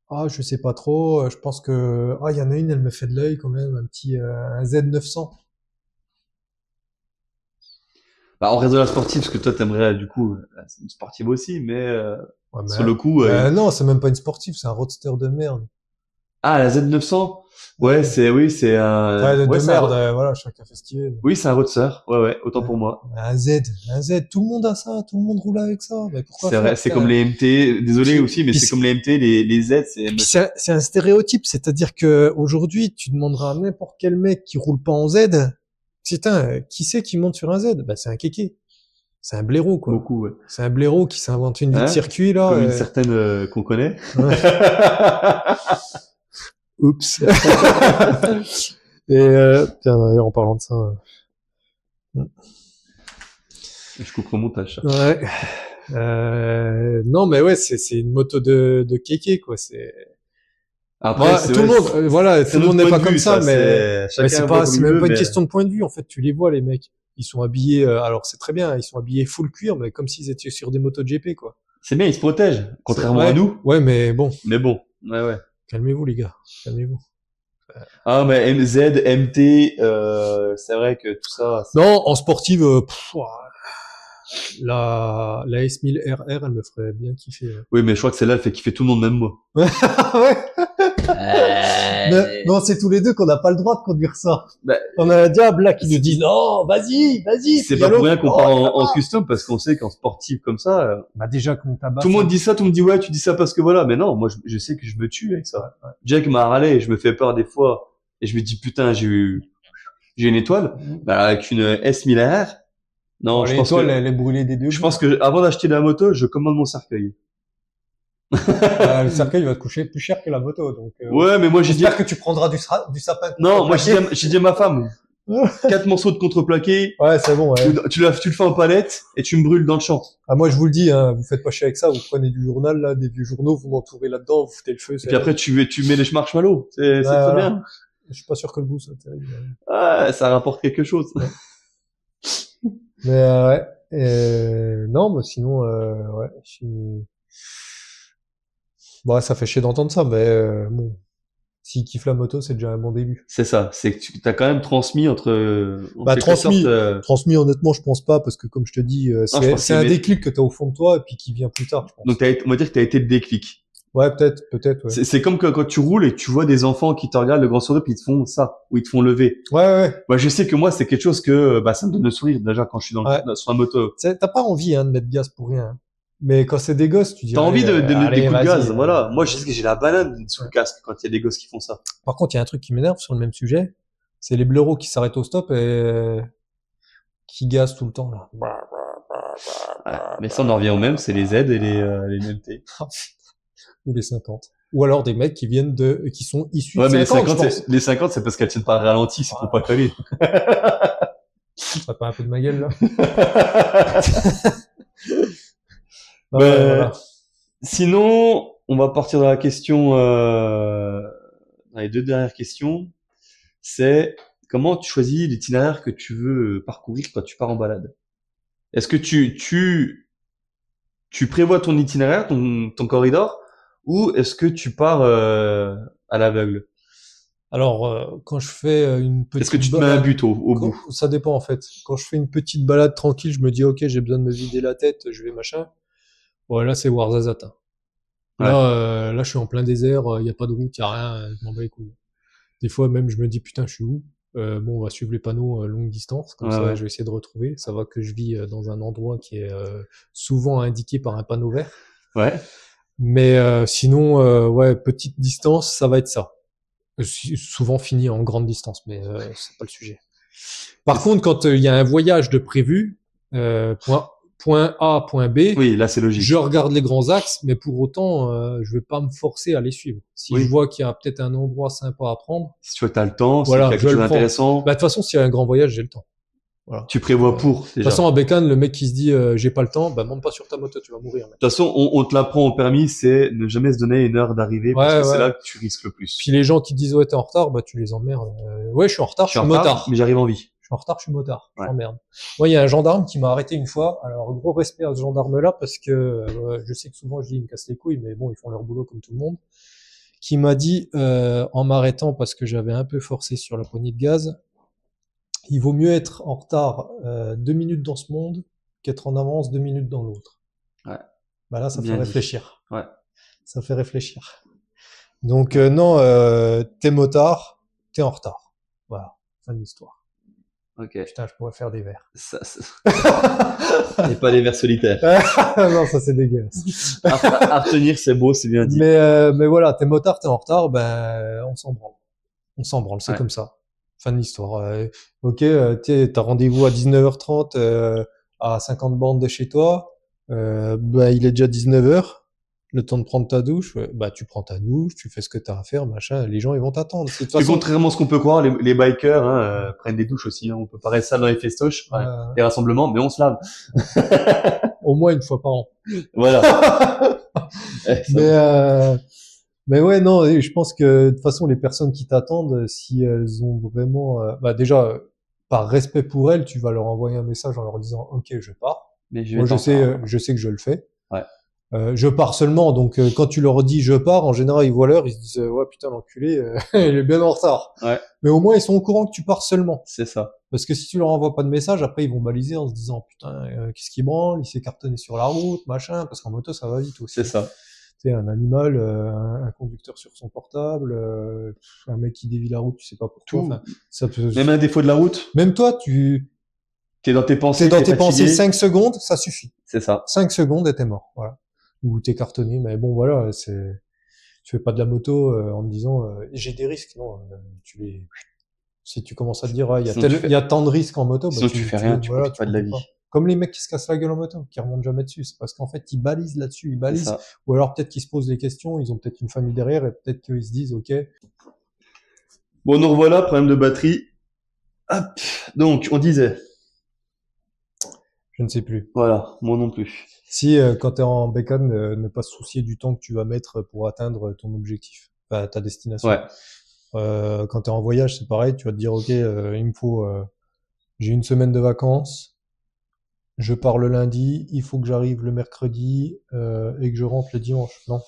Ah, je sais pas trop. Je pense que il y en a une, elle me fait de l'œil quand même, un Z900. Bah, on reste dans la sportive, parce que toi, t'aimerais, du coup, c'est une sportive aussi, mais Ouais, sur le coup, non, c'est même pas une sportive, c'est un roadster de merde. la Z900, ouais, c'est un, Ouais, de c'est un, merde. Voilà, chacun fait ce qu'il veut. oui, c'est un roadster. Ouais, autant Ouais. pour moi. Un Z, tout le monde a ça, tout le monde roule avec ça. Mais pourquoi C'est faire, vrai, c'est putain? comme les MT, désolé Puis- aussi, mais puis c'est comme les MT, les Z, Puis c'est un stéréotype, c'est-à-dire que aujourd'hui, tu demanderas à n'importe quel mec qui roule pas en Z, putain, qui c'est qui monte sur un Z? Bah, c'est un kéké. C'est un blaireau, quoi. beaucoup, ouais. C'est un blaireau qui s'invente une vie de Hein? circuit, là. Comme une certaine qu'on connaît. Ouais. Oups. Et tiens, d'ailleurs, en parlant de ça. Je coupe au montage. Ouais. Non, mais ouais, c'est une moto de kéké, quoi. C'est. Après, Ouais, tout le monde, voilà, tout le monde n'est pas comme ça, mais c'est même pas une question de point de vue. En fait, tu les vois, les mecs. Ils sont habillés, alors c'est très bien, ils sont habillés full cuir, mais comme s'ils étaient sur des motos GP, quoi. C'est bien, ils se protègent, contrairement Ouais. à nous. Ouais, mais bon. Mais bon, ouais. Calmez-vous, les gars. Calmez-vous. Ah, mais MZ, MT, c'est vrai que tout ça. Non, en sportive, la S1000 RR, elle me ferait bien kiffer. Oui, mais je crois que celle-là, elle fait kiffer tout le monde, même moi. Ouais. Mais, non, c'est tous les deux qu'on n'a pas le droit de conduire ça. Bah, On a un diable là qui nous dit non, vas-y. c'est Puis pas pour rien qu'on oh, part en custom, parce qu'on sait qu'en sportif comme ça, Bah déjà qu'on tabasse. tout le monde dit ça, tout le monde dit ouais, tu dis ça parce que voilà, mais non, moi je sais que je me tue avec ça. Ouais. Jack m'a râlé, je me fais peur des fois, et je me dis putain, j'ai une étoile, bah, avec une S1000R. Non, je pense que, elle est brûlée des deux. je pense que avant d'acheter la moto, je commande mon cercueil. Le cercueil va te coûter plus cher que la moto, donc. Ouais, mais moi j'ai dit, J'espère que tu prendras du sapin. non, moi j'ai dit à ma femme, 4 morceaux de contreplaqué, Ouais, c'est bon. Ouais. tu le fais en palette, et tu me brûles dans le champ. Ah, moi je vous le dis, hein, vous faites pas chier avec ça. Vous prenez du journal là, des vieux journaux, vous m'entourez là-dedans, vous foutez le feu. Et puis après, tu mets les marshmallows. C'est très voilà. bien. Je suis pas sûr que le goût soit terrible. Ah, ça rapporte quelque chose. Mais ouais. Non, mais sinon, ouais. Bon, ça fait chier d'entendre ça, mais bon, s'il kiffe la moto, c'est déjà un bon début. C'est ça, c'est que tu as quand même transmis en Bah quelque sorte. transmis honnêtement, je pense pas, parce que comme je te dis, Non, je pense c'est qu'il un met... déclic que t'as au fond de toi et puis qui vient plus tard, je Donc pense. on va dire que t'as été le déclic. Ouais, peut-être, ouais. C'est comme quand tu roules et tu vois des enfants qui te regardent le grand sourire puis ils te font ça ou ils te font lever. Ouais. Bah, je sais que moi c'est quelque chose que ça me donne le sourire déjà quand je suis Ouais. sur la moto. T'as pas envie hein, de mettre gaz pour rien. Hein. Mais quand c'est des gosses, tu dis T'as envie de mettre des allez, coups de vas-y. gaz, voilà. Moi je sais que j'ai la banane sous Ouais. le casque quand il y a des gosses qui font ça. Par contre, il y a un truc qui m'énerve sur le même sujet, c'est les blaireaux qui s'arrêtent au stop et qui gazent tout le temps là. Ouais. Mais ça on en revient au même, c'est les Z et les NT. Ou les 50. Ou alors des mecs qui viennent qui sont issus Ouais, de mais 50, je pense. les 50 c'est parce qu'elles tiennent pas le ralenti, c'est pour pas coller. Ça serait pas un peu de ma gueule là. Ben, Voilà. sinon, on va partir dans la question, dans les deux dernières questions. C'est comment tu choisis l'itinéraire que tu veux parcourir quand tu pars en balade? Est-ce que tu prévois ton itinéraire, ton corridor, ou est-ce que tu pars à l'aveugle? Alors, quand je fais une Est-ce que petite tu te mets un balade, but au bout? ça dépend en fait. Quand je fais une petite balade tranquille, je me dis ok, j'ai besoin de me vider la tête, je vais machin. Bon, là c'est Ouarzazate. Hein. Ouais. Là je suis en plein désert, il y a pas de route, il y a rien, je m'en bats les couilles. Des fois même je me dis putain, je suis où? Bon, on va suivre les panneaux longue distance, comme Ouais, ça ouais. je vais essayer de retrouver. Ça va que je vis dans un endroit qui est souvent indiqué par un panneau vert. Ouais. Mais sinon, ouais, petite distance, ça va être ça. Souvent fini en grande distance, mais c'est pas le sujet. Par contre, quand il y a un voyage de prévu, point A, point B, Oui, là c'est logique. je regarde les grands axes, mais pour autant, je vais pas me forcer à les suivre. Si Oui. je vois qu'il y a peut-être un endroit sympa à prendre, Si tu vois que t'as le temps, si voilà, qu'il y a je quelque vais chose le prendre. d'intéressant, Bah, de toute façon, s'il y a un grand voyage, j'ai le temps. Voilà. tu prévois pour De toute déjà. façon, à Bécane, le mec qui se dit j'ai pas le temps, bah monte pas sur ta moto, tu vas mourir. Mec. De toute façon, on te l'apprend au permis, c'est ne jamais se donner une heure d'arrivée parce que c'est là que tu risques le plus. Puis les gens qui disent ouais t'es en retard, bah tu les emmerdes. Ouais, je suis en retard, je suis motard. Mais j'arrive en vie. Je suis en retard, je suis motard. Ouais. Je t'emmerde. Moi, il y a un gendarme qui m'a arrêté une fois. Alors, gros respect à ce gendarme-là parce que je sais que souvent je dis ils me cassent les couilles, mais bon, ils font leur boulot comme tout le monde. Qui m'a dit en m'arrêtant parce que j'avais un peu forcé sur la poignée de gaz, il vaut mieux être en retard 2 minutes dans ce monde qu'être en avance 2 minutes dans l'autre. Ouais. Bah là, ça Bien fait dit. réfléchir. Ouais. Ça fait réfléchir. Donc non, t'es motard, t'es en retard. Voilà, fin de l'histoire. Ok. Putain, je pourrais faire des verres. Et pas les vers solitaires. Non, ça c'est dégueulasse. À retenir, c'est beau, c'est bien dit. Mais voilà, t'es motard, t'es en retard, ben on s'en branle. On s'en branle, c'est Ouais. comme ça. Fin de l'histoire. Ok, t'as rendez-vous à 19h30 à 50 bornes de chez toi. Ben il est déjà 19h. Le temps de prendre ta douche, ouais, bah tu prends ta douche, tu fais ce que t'as à faire, machin. Les gens ils vont t'attendre. De toute Parce que façon, contrairement à ce qu'on peut croire, les bikers prennent des douches aussi. Hein. On peut paraître ça dans les festoches, les rassemblements, mais on se lave. au moins une fois par an. Voilà. Mais ouais, non, je pense que de toute façon, les personnes qui t'attendent, si elles ont vraiment, bah déjà, par respect pour elles, tu vas leur envoyer un message en leur disant, ok, je pars. Mais Moi, je sais que je le fais. Ouais. Je pars seulement, donc quand tu leur dis je pars, en général ils voient l'heure, ils se disent ouais putain l'enculé, il est bien en retard. Ouais. Mais au moins ils sont au courant que tu pars seulement. C'est ça. Parce que si tu leur envoies pas de message, après ils vont baliser en se disant putain qu'est-ce qu'il branle, il s'est cartonné sur la route, machin, parce qu'en moto ça va vite aussi. C'est ça. Tu sais, un animal, un conducteur sur son portable, un mec qui dévie la route, tu sais pas pourquoi. Enfin, ça peut... Même un défaut de la route. Même toi, t'es dans tes pensées. T'es dans tes pensées 5 secondes, ça suffit. C'est ça. 5 secondes et t'es mort. Voilà. Ou t'es cartonné, mais bon voilà, tu fais pas de la moto en te disant j'ai des risques, non, si tu commences à te dire il y a tant de risques en moto, sinon bah, tu fais rien, tu voilà, profites pas de la vie. Pas. Comme les mecs qui se cassent la gueule en moto, qui remontent jamais dessus, c'est parce qu'en fait ils balisent là-dessus, ils balisent, ou alors peut-être qu'ils se posent des questions, ils ont peut-être une famille derrière et peut-être qu'ils se disent ok. Bon, nous revoilà, problème de batterie. Hop. Donc on disait. Je ne sais plus. Voilà, moi non plus. Si quand t'es en bécane, ne pas se soucier du temps que tu vas mettre pour atteindre ton objectif, ta destination. Ouais. Quand t'es en voyage, c'est pareil, tu vas te dire ok, il me faut, j'ai une semaine de vacances, je pars le lundi, il faut que j'arrive le mercredi et que je rentre le dimanche. Non.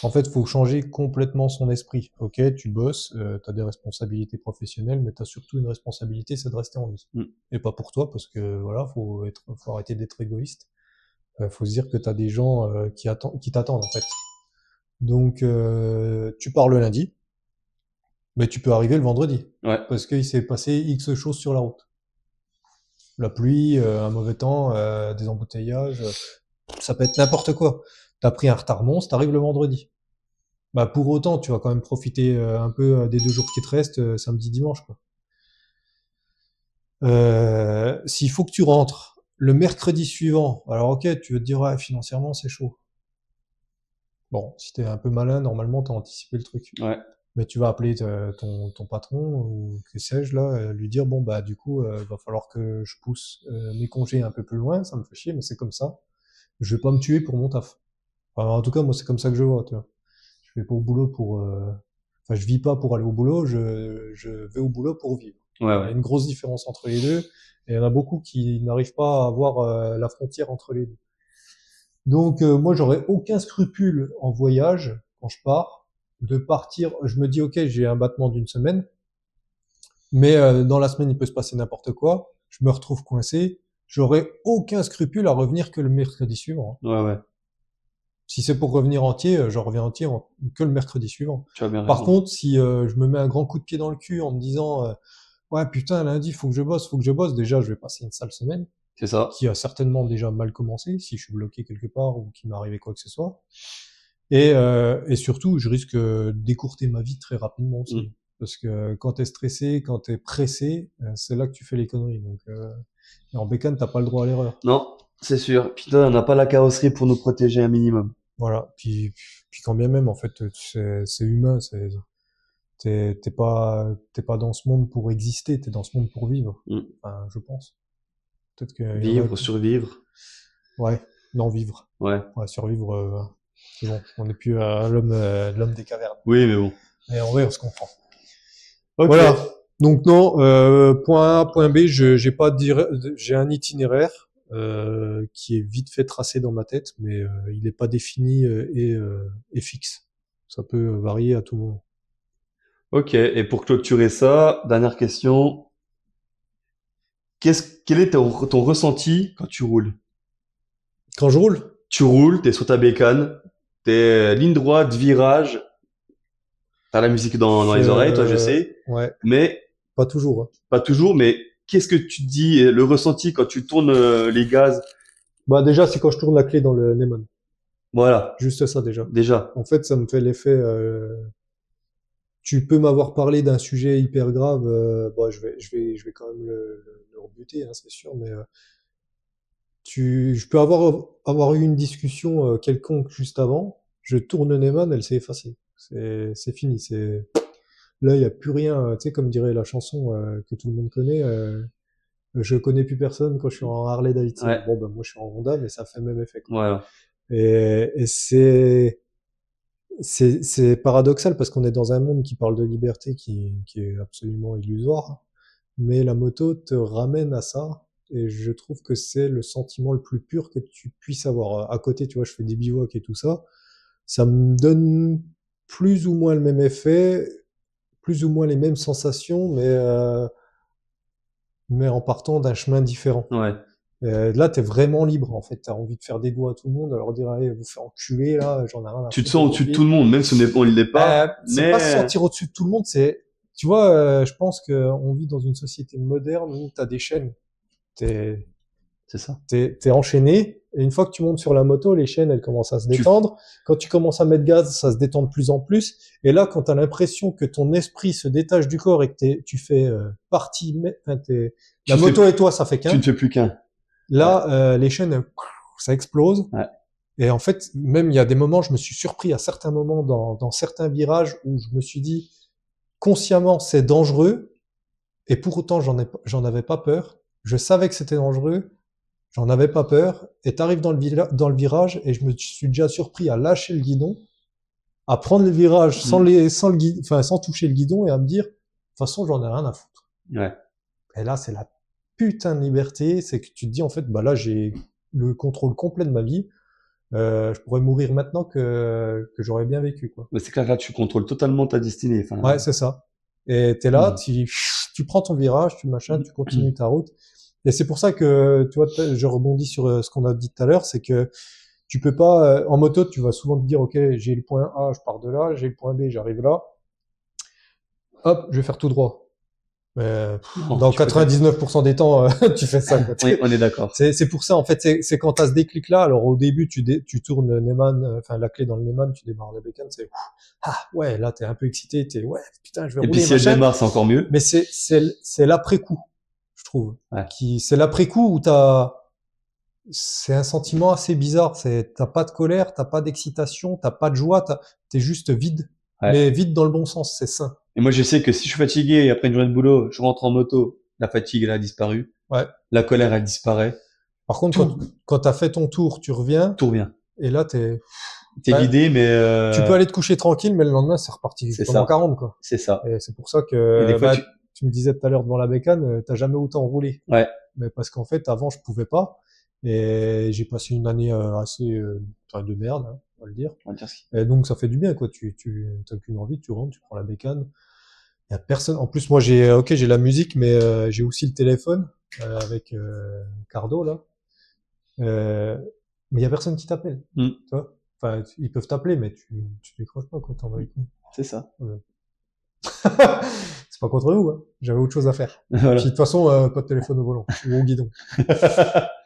En fait, il faut changer complètement son esprit. Ok, tu bosses, tu as des responsabilités professionnelles, mais tu as surtout une responsabilité, c'est de rester en vie. Mm. Et pas pour toi, parce que voilà, faut arrêter d'être égoïste. Faut se dire que tu as des gens qui t'attendent en fait. Donc, tu pars le lundi, mais tu peux arriver le vendredi, Ouais. parce qu'il s'est passé X choses sur la route. La pluie, un mauvais temps, des embouteillages, ça peut être n'importe quoi. T'as pris un retard monstre, t'arrives le vendredi. Bah pour autant, tu vas quand même profiter un peu des 2 jours qui te restent, samedi, dimanche, quoi. S'il faut que tu rentres le mercredi suivant, alors ok, tu veux te dire ouais, financièrement c'est chaud. Bon, si t'es un peu malin, normalement t'as anticipé le truc. Ouais. Mais tu vas appeler ton patron ou que sais-je là, lui dire bon bah du coup va falloir que je pousse mes congés un peu plus loin, ça me fait chier mais c'est comme ça. Je vais pas me tuer pour mon taf. Enfin, en tout cas moi c'est comme ça que je vois, tu vois. Je vais pas au boulot pour enfin je vis pas pour aller au boulot, je vais au boulot pour vivre. Ouais, Il y a ouais. une grosse différence entre les deux et il y en a beaucoup qui n'arrivent pas à voir la frontière entre les deux. Donc moi j'aurais aucun scrupule en voyage quand je pars de partir. Je me dis ok j'ai un battement d'une semaine, mais dans la semaine il peut se passer n'importe quoi. Je me retrouve coincé. J'aurais aucun scrupule à revenir que le mercredi suivant. Ouais, ouais. Si c'est pour revenir entier, je reviens entier que le mercredi suivant. Tu as bien Par raison. contre, si je me mets un grand coup de pied dans le cul en me disant ouais putain lundi faut que je bosse, déjà je vais passer une sale semaine C'est ça. qui a certainement déjà mal commencé si je suis bloqué quelque part ou qu'il m'est arrivé quoi que ce soit. Et surtout, je risque d'écourter ma vie très rapidement aussi. Mm. Parce que quand t'es stressé, quand t'es pressé, c'est là que tu fais les conneries. Donc, et en bécane, t'as pas le droit à l'erreur. Non, c'est sûr. Puis toi, on n'a pas la carrosserie pour nous protéger un minimum. Voilà. Puis quand bien même, en fait, c'est humain. T'es pas dans ce monde pour exister. T'es dans ce monde pour vivre. Mm. Enfin, je pense. Peut-être qu'il y en a. Vivre, survivre. Ouais. Non, vivre. Ouais. Ouais, survivre. C'est bon. On n'est plus à l'homme des cavernes. Oui, mais bon. Et en vrai, on se comprend. Ok. Voilà. Donc non, point A, point B, j'ai un itinéraire qui est vite fait tracé dans ma tête, mais il n'est pas défini et fixe. Ça peut varier à tout moment. Ok. Et pour clôturer ça, dernière question. Quel est ton ressenti quand tu roules? Quand je roule, Tu roules, t'es sur ta bécane, t'es ligne droite, virage, t'as la musique dans les oreilles, toi, je sais, ouais, mais pas toujours. Hein. pas toujours. Mais qu'est-ce que tu te dis, le ressenti quand tu tournes les gaz? Bah déjà, c'est quand je tourne la clé dans le Neyman. Voilà, Juste ça déjà. déjà. En fait, ça me fait l'effet. Tu peux m'avoir parlé d'un sujet hyper grave. Bon, je vais quand même le rebuter, hein, c'est sûr, mais je peux avoir eu une discussion quelconque juste avant. Je tourne Neyman, elle s'est effacée. C'est fini. Là, il y a plus rien. Tu sais, comme dirait la chanson que tout le monde connaît. Je connais plus personne quand je suis en Harley Davidson. Ouais, Bon, ben moi, je suis en Honda, mais ça fait le même effet. Quoi. voilà. Et c'est paradoxal parce qu'on est dans un monde qui parle de liberté qui est absolument illusoire, mais la moto te ramène à ça. Et je trouve que c'est le sentiment le plus pur que tu puisses avoir. À côté, tu vois, je fais des bivouacs et tout ça. Ça me donne plus ou moins le même effet, plus ou moins les mêmes sensations, mais en partant d'un chemin différent. Ouais. Là, t'es vraiment libre, en fait. T'as envie de faire des doigts à tout le monde, alors dire, allez, vous faire enculer, là, j'en ai rien à Tu te foutre de sens vos au-dessus de vies. tout le monde, même si on ne l'est pas, C'est pas se mais sentir au-dessus de tout le monde, tu vois, je pense qu'on vit dans une société moderne où t'as des chaînes. T'es, c'est ça. t'es enchaîné, et une fois que tu montes sur la moto, les chaînes, elles commencent à se détendre. Quand tu commences à mettre gaz, ça se détend de plus en plus. Et là, quand t'as l'impression que ton esprit se détache du corps et que tu fais partie, la moto et toi, ça fait Tu qu'un. ne fais plus qu'un. Là, les chaînes, ça explose. Ouais. Et en fait, même il y a des moments, je me suis surpris à certains moments dans certains virages où je me suis dit consciemment c'est dangereux et pour autant j'en avais pas peur. Je savais que c'était dangereux, j'en avais pas peur. Et t'arrives dans le virage et je me suis déjà surpris à lâcher le guidon, à prendre le virage sans toucher le guidon et à me dire de toute façon j'en ai rien à foutre. Ouais. Et là c'est la putain de liberté, c'est que tu te dis en fait, bah là j'ai le contrôle complet de ma vie. Je pourrais mourir maintenant que j'aurais bien vécu, quoi. Mais c'est clair, là, tu contrôles totalement ta destinée. Enfin, Ouais, c'est ça. Et t'es là, mm. tu prends ton virage, tu machin, tu continues ta route. Et c'est pour ça que, tu vois, je rebondis sur ce qu'on a dit tout à l'heure, c'est que tu peux pas, en moto, tu vas souvent te dire, OK, j'ai le point A, je pars de là, j'ai le point B, j'arrive là. Hop, je vais faire tout droit. Mais Non, dans tu peux pas. 99% des temps, tu fais ça, quoi. Oui, on est d'accord. C'est pour ça, en fait, c'est quand t'as ce déclic-là. Alors, au début, tu tournes le Neyman, enfin, la clé dans le Neyman, tu démarres la bécane, c'est, ah, ouais, là, t'es un peu excité, ouais, putain, je vais Et puis rouler, si elle machin. démarre, c'est encore mieux. Mais c'est l'après-coup, je trouve. Ouais. C'est l'après-coup où c'est un sentiment assez bizarre. T'as pas de colère, t'as pas d'excitation, t'as pas de joie, t'es juste vide. Ouais. Mais vide dans le bon sens, c'est sain. Et moi, je sais que si je suis fatigué et après une journée de boulot, je rentre en moto, la fatigue, elle a disparu. Ouais. La colère, elle disparaît. Par contre, quand t'as fait ton tour, tu reviens. Tout revient. Et là, T'es ouais, vidé, mais tu peux aller te coucher tranquille, mais le lendemain, c'est reparti c'est pendant ça. 40, quoi. C'est ça. Et c'est pour ça Et que, des fois, tu me disais tout à l'heure devant la bécane, t'as jamais autant roulé. ouais. Mais parce qu'en fait, avant, je pouvais pas. Et j'ai passé une année assez enfin, de merde, hein, on va le dire. On va dire ce qui- Et donc, ça fait du bien, quoi. Tu t'as qu'une envie, tu rentres, tu prends la bécane. Il y a personne. En plus, moi, j'ai la musique, mais j'ai aussi le téléphone avec Cardo là. Mais il y a personne qui t'appelle. Mm. Tu vois. Enfin, ils peuvent t'appeler, mais tu décroches pas quand t'es en véhicule. C'est ça. C'est pas contre vous, hein. J'avais autre chose à faire. Voilà. Puis de toute façon, pas de téléphone au volant ou au guidon.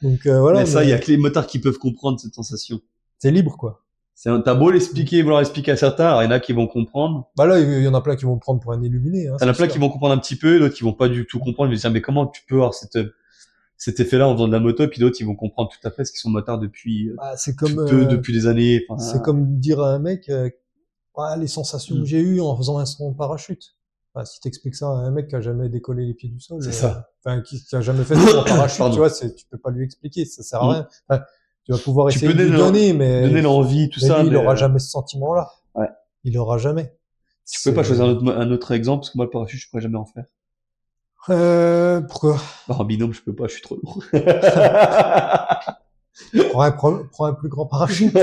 Donc voilà. Mais ça, il y a que les motards qui peuvent comprendre cette sensation. C'est libre, quoi. T'as beau l'expliquer, vouloir expliquer à certains, alors il y en a qui vont comprendre. Bah là, il y en a plein qui vont me prendre pour un illuminé. Hein, T'en as plein qui vont comprendre un petit peu, d'autres qui vont pas du tout comprendre. Ils vont se dire, mais comment tu peux avoir cet effet-là en faisant de la moto, puis d'autres, ils vont comprendre tout à fait ce qu'ils sont motards depuis, bah, c'est comme depuis des années. Enfin, c'est comme dire à un mec, les sensations que j'ai eues en faisant un saut en parachute. Enfin, si t'expliques ça à un mec qui a jamais décollé les pieds du sol, c'est ça. enfin qui a jamais fait de saut en parachute, Pardon. tu vois, tu peux pas lui expliquer, ça sert à rien. Enfin, tu vas pouvoir Tu essayer peux de lui donner, mais donner l'envie, tout mais ça. lui, il mais, aura jamais ce sentiment-là. Ouais. Il aura jamais. Tu peux pas choisir un autre exemple, parce que moi, le parachute, je pourrais jamais en faire. Pourquoi? Bah, en binôme, je peux pas, je suis trop lourd. Prends un plus grand parachute.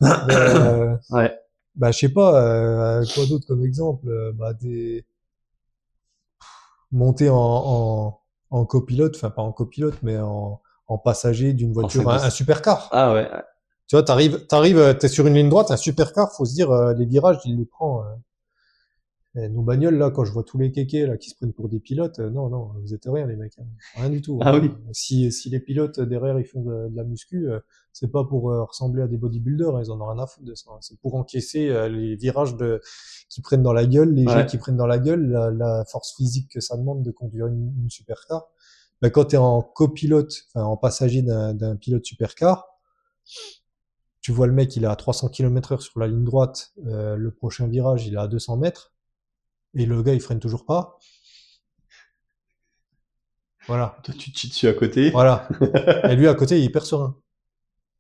Ouais. Bah, je sais pas, quoi d'autre comme exemple? Bah, monter en copilote, enfin pas en copilote, mais en passager d'une voiture, un supercar. Ah ouais. Tu vois, t'es sur une ligne droite, un supercar, faut se dire, les virages, il les prend. Nos bagnoles, là, quand je vois tous les kékés, là, qui se prennent pour des pilotes, non, vous êtes rien, les mecs, hein. Rien du tout. Ah Hein. oui. Si les pilotes derrière, ils font de la muscu, c'est pas pour ressembler à des bodybuilders, hein, ils en ont rien à foutre de ça. Hein. C'est pour encaisser les virages qui prennent dans la gueule, les jets qui prennent dans la gueule, la force physique que ça demande de conduire une supercar. Ben, quand t'es en copilote, enfin, en passager d'un pilote supercar, tu vois le mec, il est à 300 km/h sur la ligne droite, le prochain virage, il est à 200 mètres. Et le gars, il freine toujours pas. Voilà. Toi, tu te chies dessus à côté. Voilà. Et lui, à côté, il est hyper serein.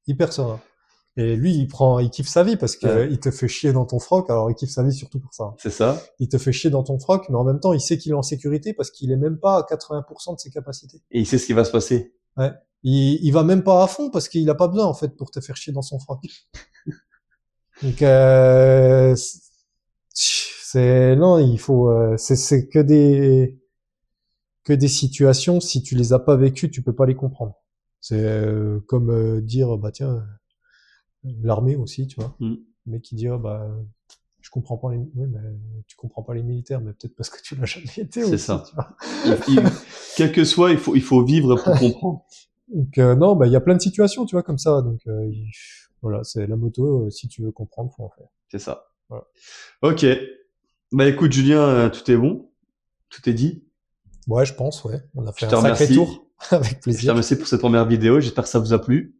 Hyper serein. Et lui, il kiffe sa vie parce que il te fait chier dans ton froc. Alors, il kiffe sa vie surtout pour ça. C'est ça. Il te fait chier dans ton froc, mais en même temps, il sait qu'il est en sécurité parce qu'il est même pas à 80% de ses capacités. Et il sait ce qui va se passer. Ouais. Il va même pas à fond parce qu'il a pas besoin, en fait, pour te faire chier dans son froc. Donc, non, il faut, c'est que des situations, si tu les as pas vécues, tu peux pas les comprendre. C'est comme dire, bah tiens, l'armée aussi, tu vois. Le mec qui dit, bah, je comprends pas oui, mais tu comprends pas les militaires, mais peut-être parce que tu l'as jamais été aussi. C'est ça. Tu vois. Quel que soit, il faut vivre pour comprendre. Donc non, bah il y a plein de situations, tu vois, comme ça. Donc voilà, c'est la moto. Si tu veux comprendre, faut en faire. C'est ça. Voilà. Ok. Bah écoute, Julien, tout est bon, tout est dit. Ouais, je pense, ouais. On a fait Je te un sacré remercie. tour. Avec plaisir. Je te remercie pour cette première vidéo. J'espère que ça vous a plu.